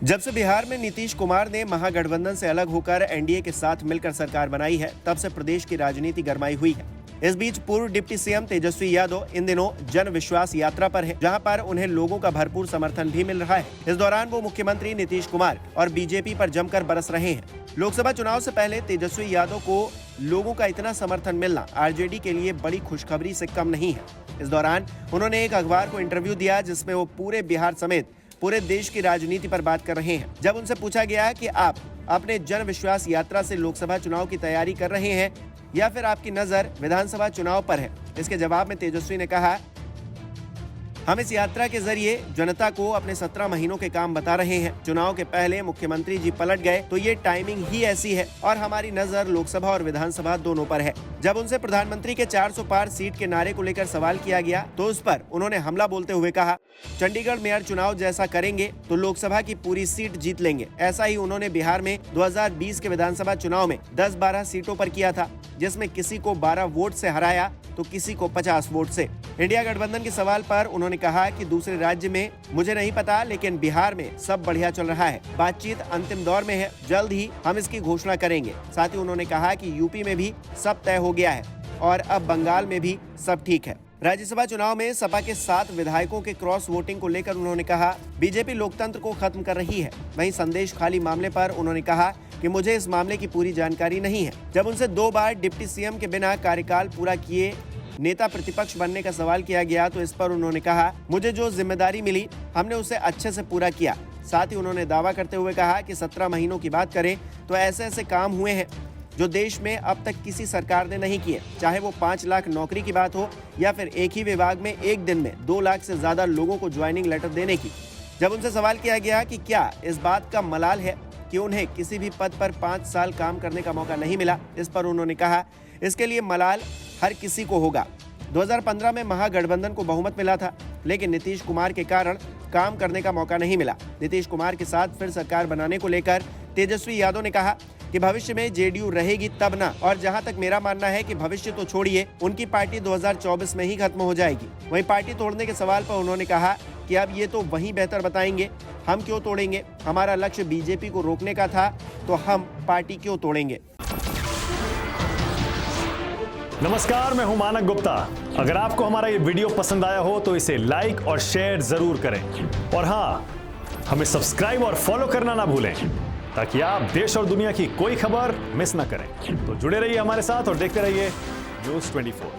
जब से बिहार में नीतीश कुमार ने महागठबंधन से अलग होकर एनडीए के साथ मिलकर सरकार बनाई है, तब से प्रदेश की राजनीति गरमाई हुई है। इस बीच पूर्व डिप्टी सीएम तेजस्वी यादव इन दिनों जन विश्वास यात्रा पर हैं, जहां पर उन्हें लोगों का भरपूर समर्थन भी मिल रहा है। इस दौरान वो मुख्यमंत्री नीतीश कुमार और बीजेपी पर जमकर बरस रहे हैं। लोकसभा चुनाव से पहले तेजस्वी यादव को लोगों का इतना समर्थन मिलना आरजेडी के लिए बड़ी खुशखबरी से कम नहीं है। इस दौरान उन्होंने एक अखबार को इंटरव्यू दिया, जिसमें वो पूरे बिहार समेत पूरे देश की राजनीति पर बात कर रहे हैं। जब उनसे पूछा गया कि आप अपने जन विश्वास यात्रा से लोकसभा चुनाव की तैयारी कर रहे हैं या फिर आपकी नजर विधानसभा चुनाव पर है, इसके जवाब में तेजस्वी ने कहा, हम इस यात्रा के जरिए जनता को अपने 17 महीनों के काम बता रहे हैं। चुनाव के पहले मुख्यमंत्री जी पलट गए तो ये टाइमिंग ही ऐसी है और हमारी नजर लोकसभा और विधानसभा दोनों पर है। जब उनसे प्रधानमंत्री के 400 पार सीट के नारे को लेकर सवाल किया गया तो उस पर उन्होंने हमला बोलते हुए कहा, चंडीगढ़ मेयर चुनाव जैसा करेंगे तो लोकसभा की पूरी सीट जीत लेंगे। ऐसा ही उन्होंने बिहार में 2020 के विधानसभा चुनाव में 10-12 सीटों पर किया था, जिसमें किसी को 12 वोट से हराया तो किसी को 50 वोट से। इंडिया गठबंधन के सवाल पर उन्होंने कहा कि दूसरे राज्य में मुझे नहीं पता, लेकिन बिहार में सब बढ़िया चल रहा है। बातचीत अंतिम दौर में है, जल्द ही हम इसकी घोषणा करेंगे। साथ ही उन्होंने कहा कि यूपी में भी सब तय हो गया है और अब बंगाल में भी सब ठीक है। राज्यसभा चुनाव में सपा के 7 विधायकों के क्रॉस वोटिंग को लेकर उन्होंने कहा, बीजेपी लोकतंत्र को खत्म कर रही है। वहीं संदेश खाली मामले पर उन्होंने कहा कि मुझे इस मामले की पूरी जानकारी नहीं है। जब उनसे 2 बार डिप्टी सीएम के बिना कार्यकाल पूरा किए नेता प्रतिपक्ष बनने का सवाल किया गया तो इस पर उन्होंने कहा, मुझे जो जिम्मेदारी मिली हमने उसे अच्छे से पूरा किया। साथ ही उन्होंने दावा करते हुए कहा कि 17 महीनों की बात करें तो ऐसे ऐसे काम हुए हैं जो देश में अब तक किसी सरकार ने नहीं किए, चाहे वो 5 लाख नौकरी की बात हो या फिर एक ही विभाग में एक दिन में 2 लाख से ज्यादा लोगों को ज्वाइनिंग लेटर देने की। जब उनसे सवाल किया गया कि क्या इस बात का मलाल है कि उन्हें किसी भी पद पर 5 साल काम करने का मौका नहीं मिला, इस पर उन्होंने कहा, इसके लिए मलाल हर किसी को होगा। 2015 में महागठबंधन को बहुमत मिला था, लेकिन नीतीश कुमार के कारण काम करने का मौका नहीं मिला। नीतीश कुमार के साथ फिर सरकार बनाने को लेकर तेजस्वी यादव ने कहा कि भविष्य में जेडीयू रहेगी तब ना, और जहां तक मेरा मानना है कि भविष्य तो छोड़िए, उनकी पार्टी 2024 में ही खत्म हो जाएगी। वहीं पार्टी तोड़ने के सवाल पर उन्होंने कहा कि अब ये तो वही बेहतर बताएंगे, हम क्यों तोड़ेंगे, हमारा लक्ष्य बीजेपी को रोकने का था तो हम पार्टी क्यों तोड़ेंगे। नमस्कार, मैं हूं मानक गुप्ता। अगर आपको हमारा ये वीडियो पसंद आया हो तो इसे लाइक और शेयर जरूर करें, और हाँ, हमें सब्सक्राइब और फॉलो करना ना भूलें ताकि आप देश और दुनिया की कोई खबर मिस ना करें। तो जुड़े रहिए हमारे साथ और देखते रहिए न्यूज़ 24।